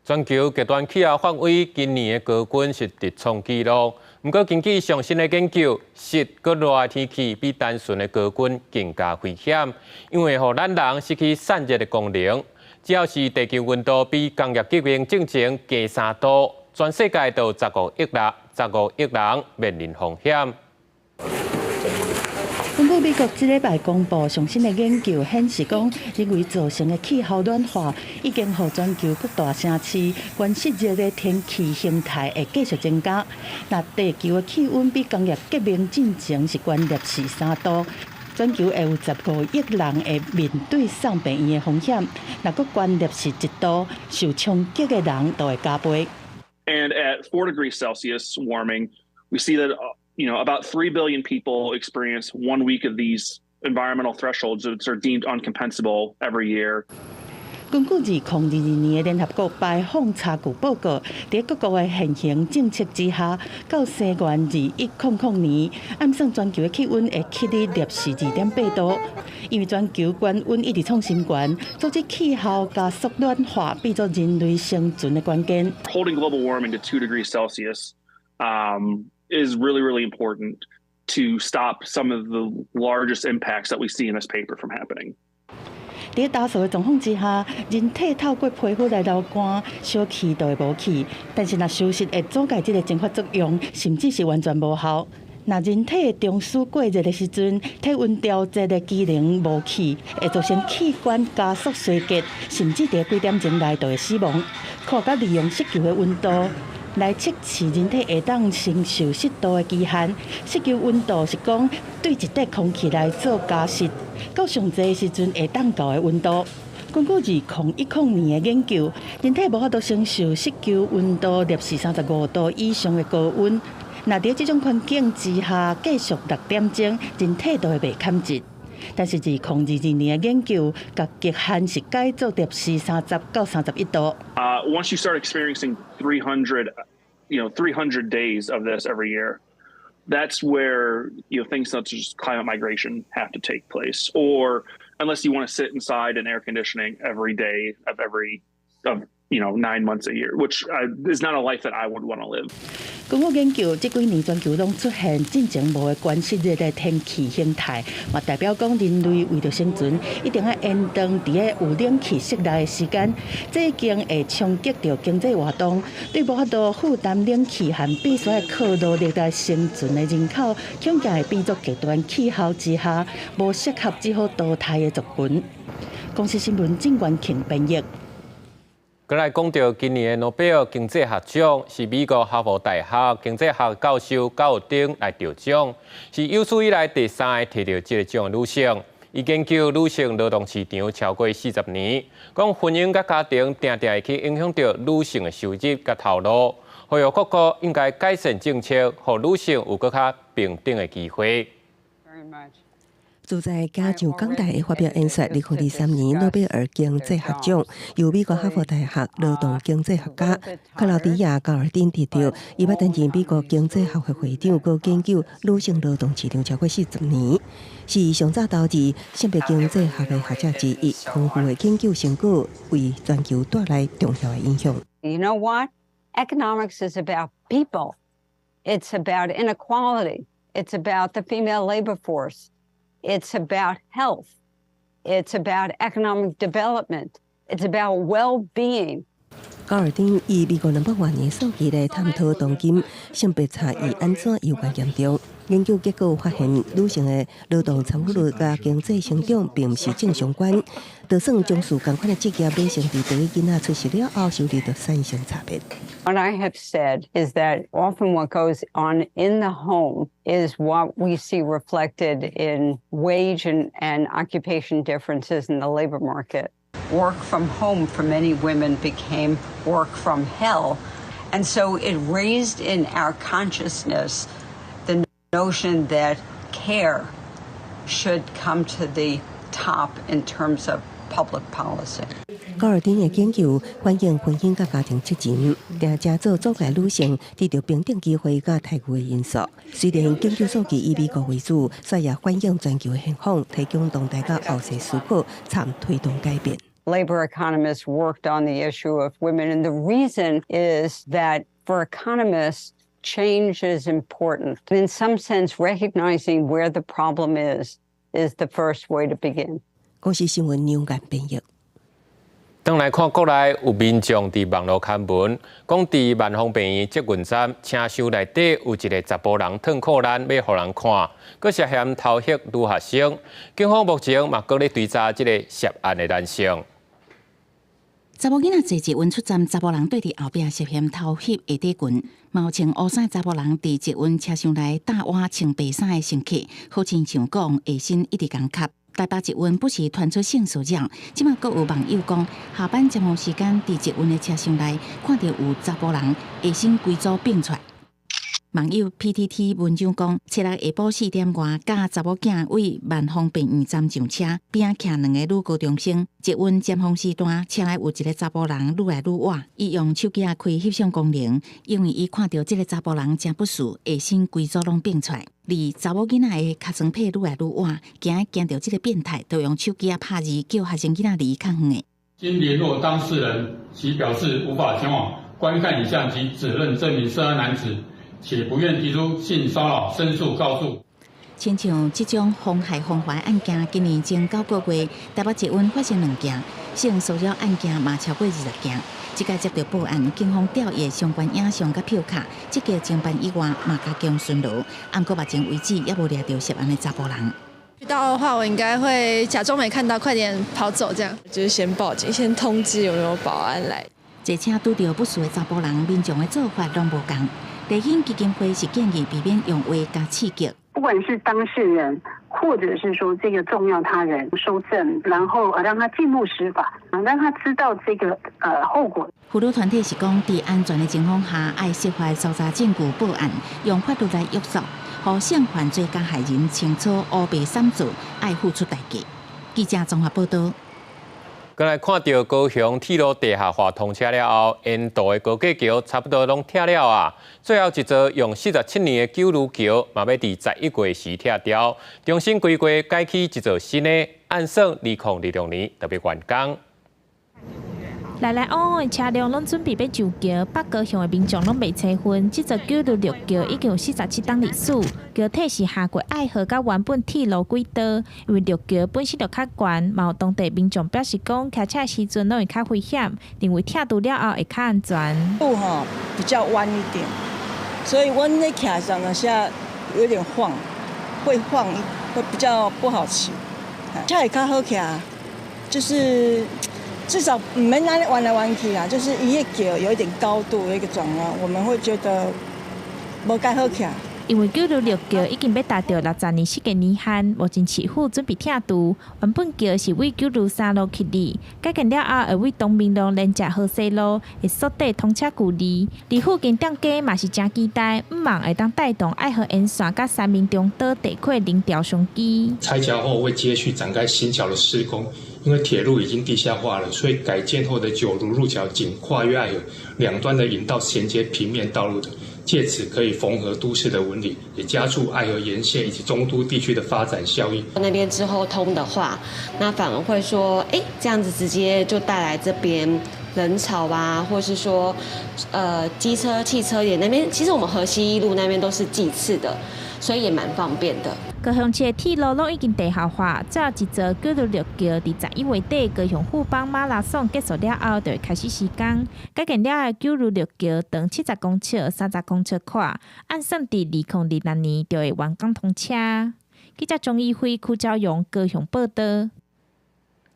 全球极端气候范围今年的高温是直创纪录。不过，根据上新的研究，湿佮热的天气比单纯的高温更加危险，因为互咱人失去散热的功能。只要是地球温度比工业革命进前加3度，全世界都有15亿人面临风险。 根据美国这礼拜公布上新的研究显示，讲因为造成的气候暖化，已经让全球各大城市关湿热的天气形态会继续增加。那地球的气温比工业革命进前是悬摄氏3度，全球会有15亿人会面对送病院的风险。若搁悬摄氏1度，受冲击的人就会加倍。And at 4 degrees Celsius warming, we see that. About 3 billion people experience 1 week of these environmental thresholds that are deemed uncompensable every year. 根据2022年的联合国排放差距报告，在各国的现行政策之下，到西元2100年，暗算全球的气温会起至摄氏2.8度。因为全球高温一直创新高，导致气候加速暖化变作人类生存的关键。Holding global warming to 2 degrees Celsius is really, really important to stop some of the largest impacts that we see in this paper from happening. 在打扫的状况之下，人体透过皮肤来流汗，小气就会无气。但是，若休息会阻碍这个蒸发作用，甚至是完全无效。若人体中枢过热的时阵，体温调节的机能无去，会造成器官加速衰竭，甚至在几点钟内就会死亡。科学家利用地球的温度来测试人体会当承受湿度的极限。地球温度是讲对一块空气来做加湿，到上济的时阵会当到的温度。根据2010年的研究，人体无法度承受地球温度摄氏35度以上的高温。那在这种环境之下，继续6点钟，人体都会被砍折。但是2022年的研究，甲极限是改做摄氏30到31度。Once you start experiencing 300 days of this every year, that's where things such as climate migration have to take place. Or unless you want to sit inside in air conditioning every day of 9 months a year, which is not a life that I would want to live. 根据研究，这几年全球拢出现进前无的关湿热的天气形态，嘛代表讲人类为了生存，一定要延长伫个有冷气室内的时间。这已经会冲击到经济活动，对无法度负担冷气和必须要靠劳力来生存的人口，恐惊会变作极端气候之下无适合只好淘汰的族群。公司新闻郑元庆编译。再来讲到今年的诺贝尔经济学奖是美国哈佛大学经济学教授高尔丁来得奖，是有史以来第3个摕到这个奖的女性。伊研究女性劳动市场超过40年，讲婚姻甲家庭定定会去影响到女性的收入甲头路，呼吁各国应该改善政策，让女性有更加平等的机会。住在加州港大发表演说，2023年诺贝尔经济学奖由美国哈佛大学劳动经济学家克劳迪亚·高尔丁得到。伊捌担任美国经济学会会长，佮研究女性劳动市场超过40年，是上早导致性别经济学的学者之一。丰富的研究成果为全球带来重要的影响。You know what? Economics is about people. It's about inequality. It's about the female labor force. It's about health. It's about economic development. It's about well-being. 高尔丁以美国No.1的数据来探讨当今性别差异安怎有关严重。研究结果发现，女性的劳动参与率甲经济成长并不是正相关。就算从事同款的职业，女性伫第一囡仔出世了后，收入就产生差别。What I have said is that often what goes on in the home is what we see reflected in wage and occupation differences in the labor market. Work from home for many women became work from hell. And so it raised in our consciousness the notion that care should come to the top in terms of public policy. 高尔丁的研究反映婚姻甲家庭责任，定正做阻碍女性得到平等机会甲待遇的因素。虽然研究数据以美国为主，却也反映全球的现况，提供当代甲后世思考，参推动改变。Labor economists worked on the issue of women, and the reason is that for economists, change is important. In some sense, recognizing where the problem is the first way to begin. 公司新闻牛眼编译。转来看国内有民众伫网络刊文，讲伫万丰病院捷运站车厢内底有一个查甫人脱裤烂要互人看，佮涉嫌偷袭女学生。警方目前嘛搁咧追查这个涉案的男性。查某囡仔坐捷运出站，查甫人对伫后壁涉嫌偷袭下底裙，毛穿乌衫查甫人伫捷运车厢内搭碗穿白衫的乘客，好亲像讲下身一直共吸。台北捷运不时传出性骚扰，即马阁有网友讲，下班尖峰时间伫捷运的车厢内看到有查甫人下身规组并出来。网友 PTT 文章讲，七日下晡4点外，甲查某囝为万丰病院站上车，边仔徛2个女高中生。捷运尖峰时段，车内有一个查甫人愈来愈晚，伊用手机开翕相功能，因为伊看到这个查甫人真不顺，下身规组拢并出来。而查某囡仔的尻川皮愈来愈晚，惊到这个变态，就用手机拍字叫学生囡仔离较远的。经联络当事人，其表示无法前往观看影像及指认这名涉案男子。且不愿提出性骚扰申诉告诉。亲像这种妨害风化案件，今年前9个月，台北捷运发生2件，性骚扰案件嘛超过20件。即届接到报案，警方调阅相关影像甲票卡，积极侦办以外，嘛加强巡逻。按过目前为止，也无抓到涉案的查甫人。遇到的话，我应该会假装没看到，快点跑走，这样就是先报警，先通知有没有保安来。坐车拄到不顺的查甫人，民众的做法拢无同。雷英基金会是建议避免用话加刺激，不管是当事人，或者是说这个重要他人收证，然后让他进入司法，让他知道这个后果。辅导团体是讲，在安全的情况下，爱释怀搜查证据报案，用法律来约束，让性犯罪加害人清楚乌白三字，爱付出代价。记者综合报道。再来看到高雄铁路地下化通车了后，沿途的高架桥差不多拢拆了啊。最后一座用47年的九如桥，嘛要伫11月时拆掉，重新规划改起一座新的，按算2026年特别完工。来来往往的车辆拢准备要上桥，北高雄的民众拢未拆分。这座9如6桥已经有47档历史，桥体是下过爱河甲原本铁路轨道，因为6桥本身就较悬，嘛有当地民众表示讲，开车时阵拢会较危险，认为拆除了后会较安全。路比较弯一点，所以我那卡上呢现在有点晃，会比较不好骑。车会较好骑，就是。至少没哪里弯来弯去啊，就是一个桥有一点高度，有一个转弯，我们会觉得不该好看。因为966桥已经要达到60年设计年限，目前市府准备拆除。原本桥是为963路起的，改建了后会为东明路连接河西路，会缩短通车距离。离附近店家嘛是真期待，唔忙会当带动爱河沿线甲三民中岛地块零条相机。拆桥后为街区展开新桥的施工。因为铁路已经地下化了，所以改建后的九如路桥仅跨越爱河两端的引道衔接平面道路的，借此可以缝合都市的纹理，也加速爱河沿线以及中都地区的发展效益。那边之后通的话，那反而会说，这样子直接就带来这边人潮啊，或是说，机车、汽车也那边，其实我们河西一路那边都是计次的，所以也蛮方便的。高雄市的铁路拢已经地下化，最后一座966桥伫11月底高雄富邦马拉松结束了后，就会开始施工。改建了的966桥长70公尺、30公尺宽，按算伫2026年就会完工通车。记者钟义辉、邱昭勇高雄报道。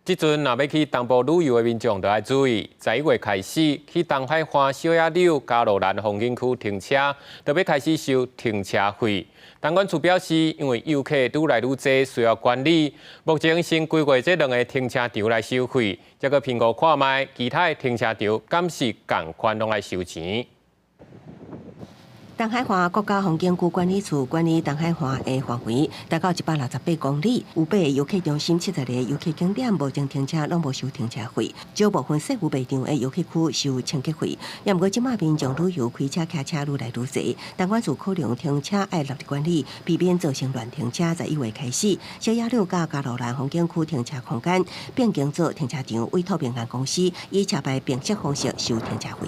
即阵若要去东部旅游的民众，就要注意，11月开始去东海花小野柳、嘉罗兰风景区停车，就要开始收停车费。东管处表示，因为游客愈来愈多，需要管理，目前先规划这2个停车场来收费，再个评估看卖其他的停车场敢是同款拢来收钱。东海华国家风景区管理处管理东海华的范围达到168公里，有8个游客中心70个游客景点目前停车拢无收停车费，少部分设有备场的游客区收清洁费。也毋过即马民众旅游开车骑车愈来愈多，东管处考量停车爱落地管理，避免造成乱停车。11月开始，小野柳甲嘉罗兰风景区停车空间变更做停车场，委托平安公司以车牌辨识方式收停车费。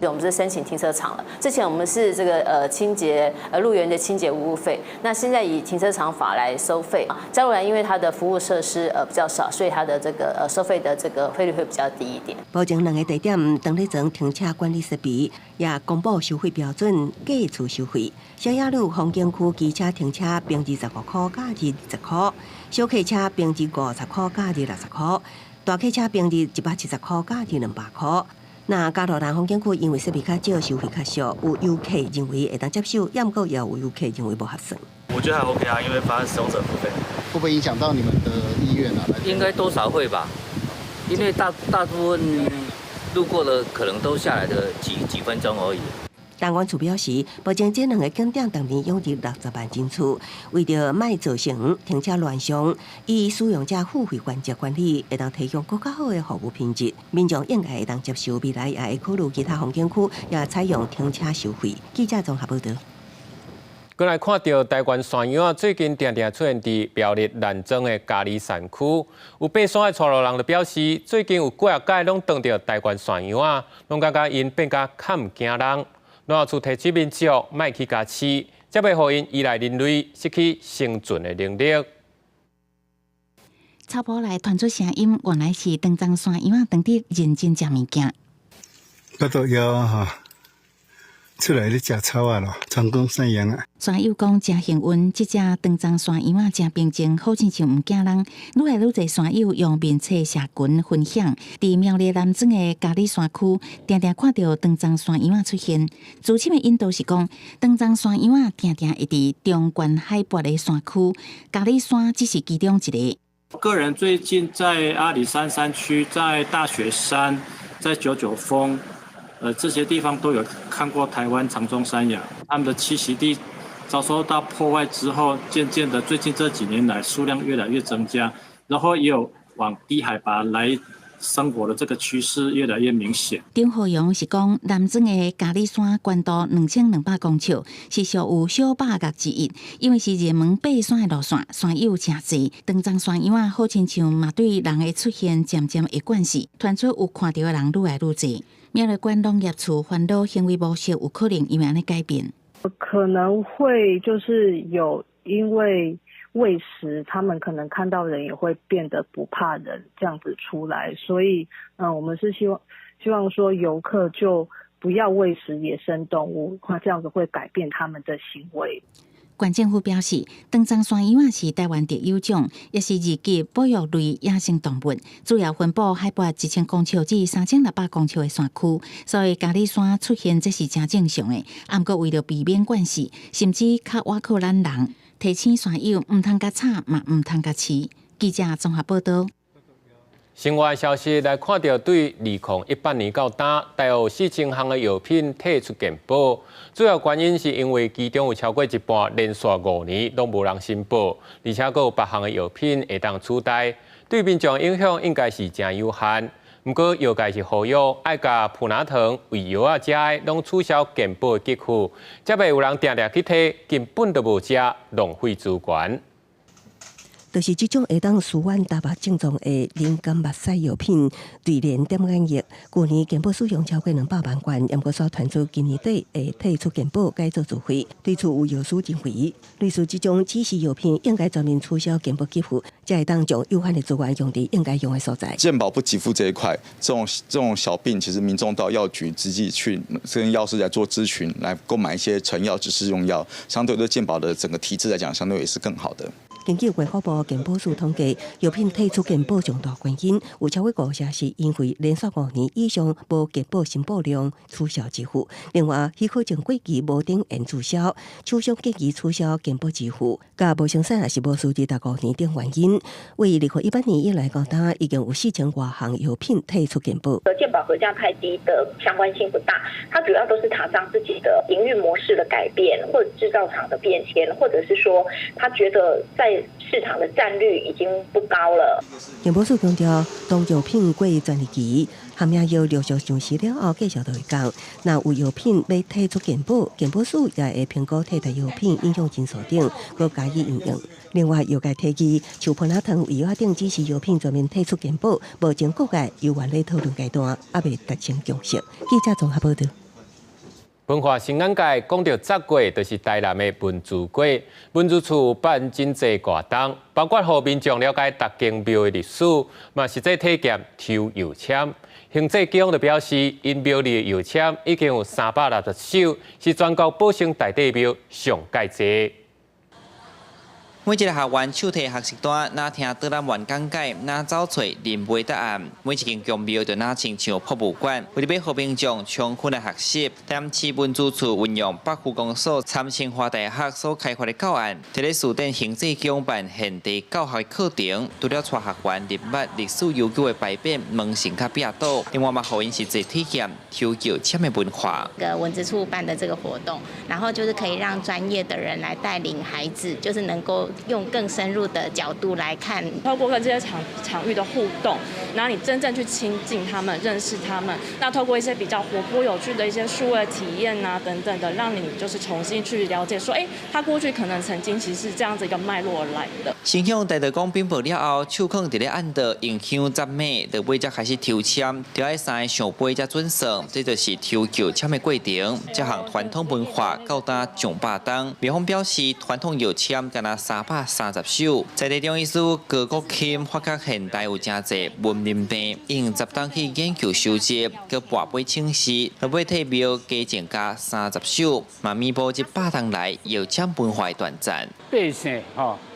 我们是申请停车场了。之前我们是这个清洁路园的清洁服务费，那现在以停车场法来收费。嘉罗兰因为它的服务设施比较少，所以它的这个收费的这个费率会比较低一点。保证2个地点当日装停车管理设备，也公布收费标准，计次收费。小野柳风景区机车停车平日15块，假日20块；小客车平日50块，假日60块；大客车平日170块，假日200块。那嘉罗兰风景区因为设备较少，收费较少，有游客认为会当接受，也毋过也有游客认为不合算。我觉得还 OK 啊，因为反正使用者付费，会不会影响到你们的意愿啊？应该多少会吧，因为大部分路过的可能都下来的几分钟而已。东管处表示，目前这2个景点当年涌入60万进出，为着卖造成停车乱象，以使用者付费原则管理，会当提供更加好的服务品质。民众应该会当接受，未来也会考虑其他风景区也采用停车收费。记者综合报道。过来看到台湾山羊啊，最近常常出现伫苗栗南庄的嘉里山区，有爬山的带路人就表示，最近有几啊届拢撞到台湾山羊啊，拢感觉因变甲较唔惊人。农业处提醒民众莫去甲饲，才袂互因依赖人类，失去生存的能力。草埔内传出声音，原来是长庄山羊啊，当地认真食物件。我都要啊哈，出来咧食草啊咯，成功山羊啊。山友讲真幸运，即只长庄山羊啊真平静，好亲像毋惊人。愈来愈侪山友用面册社群分享，伫苗栗南庄的嘉里山区，常常看到长庄山羊啊出现。资深的引导是讲，长庄山羊啊常常会伫中悬海拔的山区，嘉里山只是其中一个。个人最近在阿里山山区、在大雪山、在99峰，这些地方都有看过台湾长鬃山羊，它们的栖息地遭受到破坏之后，渐渐的最近这几年来数量越来越增加，然后也有往低海拔来生活的这个趋势越来越明显。张浩阳是讲，南庄的嘉里山高度2200公尺，是属有小百岳之一。因为是热门爬山的路线，山友真侪。长庄山羊啊，好亲像嘛对人的出现渐渐会惯势，传出有看到的人愈来愈侪。苗栗县农业处烦恼行为模式有可能因为安尼改变，可能会就是有因为喂食，他们可能看到人也会变得不怕人这样子出来，所以我们是希望说游客就不要喂食野生动物，这样子会改变他们的行为。县政府表示，长鬃山羊是台湾特有种，也是二级保育类野生动物，主要分布海拔1000公尺至3600公尺的山区，所以嘉里山出现这是真正常的。不过为了避免惯势，甚至较瓦靠咱人，提醒山友唔通甲吵，嘛唔通甲饲。记者综合报道。新外消息来看到，对2018年到打，大约有4000项的药品退出健保，主要原因是因为其中有超过一半连续5年都无人申报，而且还有8项的药品会当取代，对民众影响应该是真有限。不过药界是呼吁爱甲普拿疼为药啊食的，拢取消健保的给付，才袂有人定定去摕，根本都无食，浪费资源。就是这种会当舒缓大目症状的灵感目屎药品，对联点眼液，去年健保使用超过200万元，也过所传出今年底会退出健保改做自费，对此有药师认为，类似这种指示药品应该全面取消健保给付，才会当将有限的资源用在应该用的所在。健保不给付这一块，这种小病，其实民众到药局直接去跟药师来做咨询，来购买一些成药、指示用药，相对对健保的整个体制来讲，相对也是更好的。根据卫福部健保署统计，药品退出健保上大原因有超过50%是因为连续5年以上无健保申报量取消支付。另外，许可证过期无登验注销，厂商建议取消健保支付，甲无生产也是无数值达5年等原因。为2018年以来到打，已经有4000多项药品退出健保。健保核价太低的相关性不大，它主要都是厂商自己的营运模式的改变，或者制造厂的变迁，或者是说他觉得在市场的占率已经不高了。健保署强调，当药品过专利期，含药药陆续上市了后，继续就会讲。那有药品要退出健保，健保署也会评估替代药品影响因素等，佮加以应用。另外，药界提议，像普拿疼、胃药等指示药品全面退出健保，目前各界犹原在讨论阶段，还未达成共识。记者综合报道。文化新眼界讲到10月，就是台南的文字季。文字处办真济活动，包括互民众了解逐间庙的历史，嘛实际体验抽邮签。行政局就表示，因庙里的邮签已经有360首，是全国保生大帝庙上界多。每一个学员手提学习单，那听导览员讲解，那找找临媒答案。每一间宫庙就那亲像博物馆，为了要让民众充分的学习，台南市文资处运用北区公所、参清华大学所开发的教案，伫咧树顶行政局办现地教学课程，除了带学员入捌历史悠久的牌匾、门神甲壁刀，另外嘛，互因实际体验抽邮签的文化。文资处办的这个活动，然后就是可以让专业的人来带领孩子，就是能够用更深入的角度来看，透过跟这些场域的互动，然后你真正去亲近他们、认识他们，那透过一些比较活泼有趣的一些数位体验啊等等的，让你就是重新去了解说，他过去可能曾经其实是这样子一个脉络而来的。先向大道公禀报了后，手放伫咧按道用香10秒，到尾才开始抽签，就要3个上杯才准算，这就是抽邮签的过程。这项传统文化到达上百档，庙方表示传统邮签敢若330首，在地中医师高国钦发觉现代有真侪文明病，用10档去研究收集，佮跋杯清洗，落尾替庙加增加30首，嘛弥补这100档来邮签文化的短暂。百姓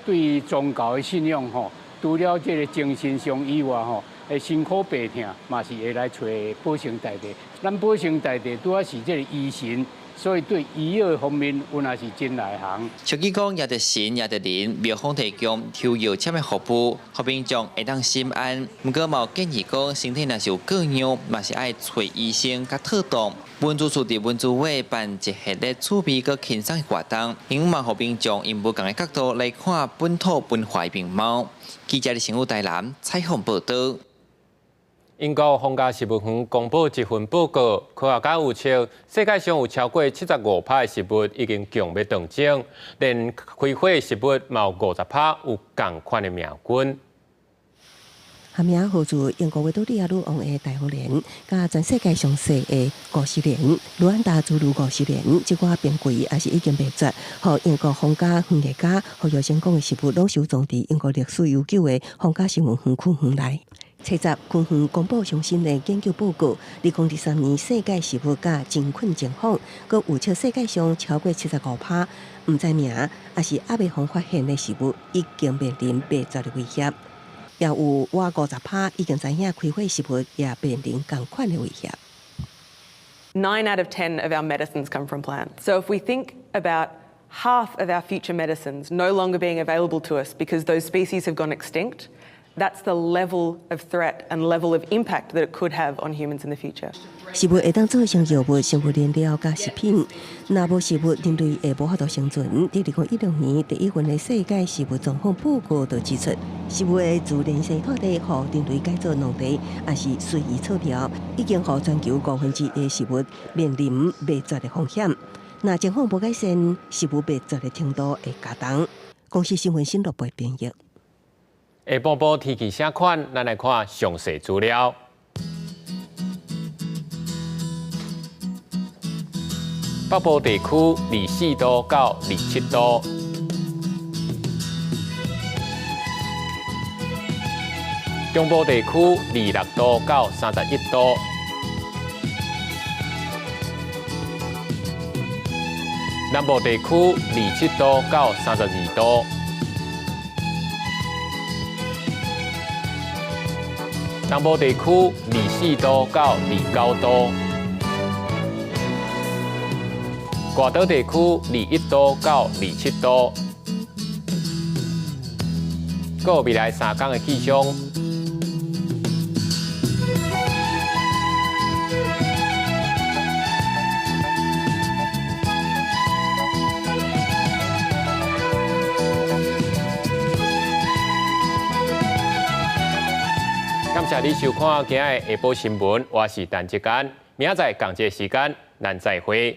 对宗教的信仰除了这个精神上以外会辛苦病痛，嘛是会来找保生大帝。咱保生大帝拄啊是这个医神。所以对医药方面，我也是真内行。小记讲也得神也得人，庙方提供抽邮签的服务，互民众会当心安。不过嘛建议讲，身体若是有各样，嘛是爱找医生甲特动。文资处伫文资会办一系列趣味佮轻松的活动，希望互民众用不同的角度来看本土文化的面貌。记者李成武台南采访报道。英国皇家食物园公布一份报告，科学家预测世界上有超过75%的食物已经强要断种，连开火的食物嘛有50%有同款的命运。含名号自英国维多利亚女王的大红莲，甲全世界上细的古石莲、卢安达诸如古石莲，即寡变贵也是已经灭绝。和英国皇家园艺家和药成功的食物，拢收藏伫英国历史悠久的皇家食物园区园内。七十军方公布最新的研究报告，2023年世界食物价真困情况，佮预测世界上超过75%唔知名，也是还未发现的食物已经面临灭绝的威胁。也有我50%已经知影开火食物也面临同款的威胁。9 out of 10 of our medicines come from plants. So if we think about half of our future medicines no longer being available to us because those species have gone extinct, that's the level of threat and level of impact that it could have on humans in the future. 食物会当做成药物、生物燃料加食品，若无食物，人类会无法度生存。在2016年第一份的世界食物状况报告就指出，食物的自然生土地，互人类改造农地，也是随意草料，已经互全球1/5的食物面临灭绝的风险。若情况无改善，食物灭绝的程度会加重。公司新闻新闻部编译。下晡晡天气啥款？咱来看详细资料。北部地区24度到27度，中部地区26度到31度，南部地区27度到32度，东部地区24度到29度。外岛地区21度到27度，还有未来3天的气象。感谢你收看今日的下晡新闻，我是陈志干，明仔载同一时间咱再会。